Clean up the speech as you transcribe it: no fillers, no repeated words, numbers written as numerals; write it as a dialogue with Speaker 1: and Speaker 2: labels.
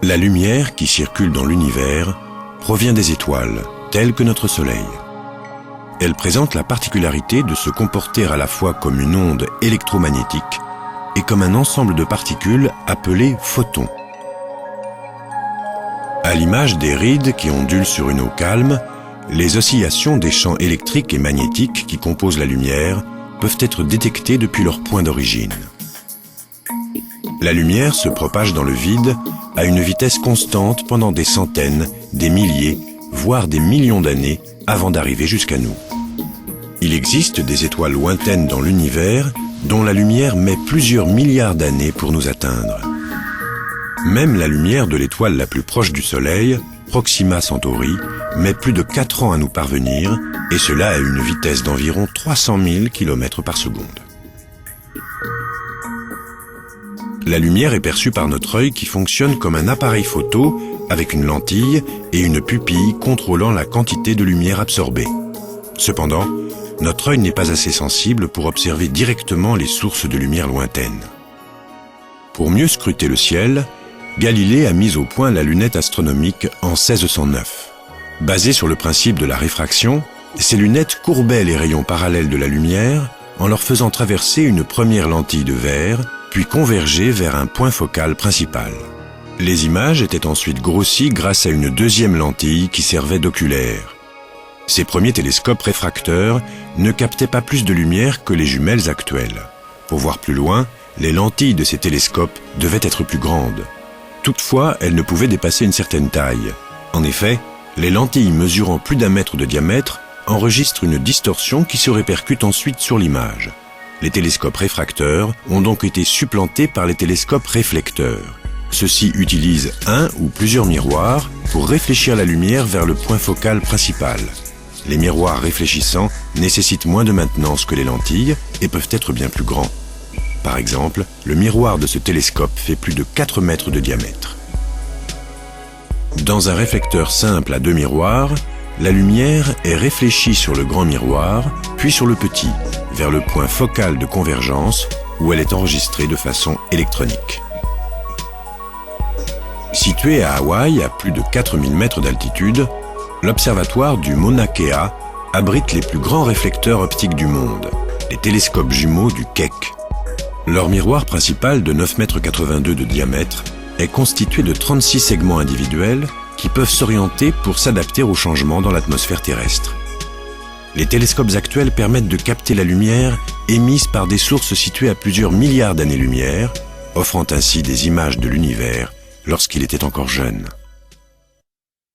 Speaker 1: La lumière qui circule dans l'univers provient des étoiles, telles que notre Soleil. Elle présente la particularité de se comporter à la fois comme une onde électromagnétique et comme un ensemble de particules appelées photons. À l'image des rides qui ondulent sur une eau calme, les oscillations des champs électriques et magnétiques qui composent la lumière peuvent être détectées depuis leur point d'origine. La lumière se propage dans le vide à une vitesse constante pendant des centaines, des milliers, voire des millions d'années avant d'arriver jusqu'à nous. Il existe des étoiles lointaines dans l'univers dont la lumière met plusieurs milliards d'années pour nous atteindre. Même la lumière de l'étoile la plus proche du Soleil, Proxima Centauri, met plus de 4 ans à nous parvenir, et cela à une vitesse d'environ 300 000 km par seconde. La lumière est perçue par notre œil qui fonctionne comme un appareil photo avec une lentille et une pupille contrôlant la quantité de lumière absorbée. Cependant, notre œil n'est pas assez sensible pour observer directement les sources de lumière lointaines. Pour mieux scruter le ciel, Galilée a mis au point la lunette astronomique en 1609. Basée sur le principe de la réfraction, ces lunettes courbaient les rayons parallèles de la lumière en leur faisant traverser une première lentille de verre, puis converger vers un point focal principal. Les images étaient ensuite grossies grâce à une deuxième lentille qui servait d'oculaire. Ces premiers télescopes réfracteurs ne captaient pas plus de lumière que les jumelles actuelles. Pour voir plus loin, les lentilles de ces télescopes devaient être plus grandes. Toutefois, elles ne pouvaient dépasser une certaine taille. En effet, les lentilles mesurant plus d'1 mètre de diamètre enregistrent une distorsion qui se répercute ensuite sur l'image. Les télescopes réfracteurs ont donc été supplantés par les télescopes réflecteurs. Ceux-ci utilisent un ou plusieurs miroirs pour réfléchir la lumière vers le point focal principal. Les miroirs réfléchissants nécessitent moins de maintenance que les lentilles et peuvent être bien plus grands. Par exemple, le miroir de ce télescope fait plus de 4 mètres de diamètre. Dans un réflecteur simple à 2 miroirs, la lumière est réfléchie sur le grand miroir, puis sur le petit, vers le point focal de convergence où elle est enregistrée de façon électronique. Situé à Hawaï, à plus de 4000 mètres d'altitude, l'observatoire du Mauna Kea abrite les plus grands réflecteurs optiques du monde, les télescopes jumeaux du Keck. Leur miroir principal de 9,82 m de diamètre est constitué de 36 segments individuels qui peuvent s'orienter pour s'adapter aux changements dans l'atmosphère terrestre. Les télescopes actuels permettent de capter la lumière émise par des sources situées à plusieurs milliards d'années-lumière, offrant ainsi des images de l'univers lorsqu'il était encore jeune.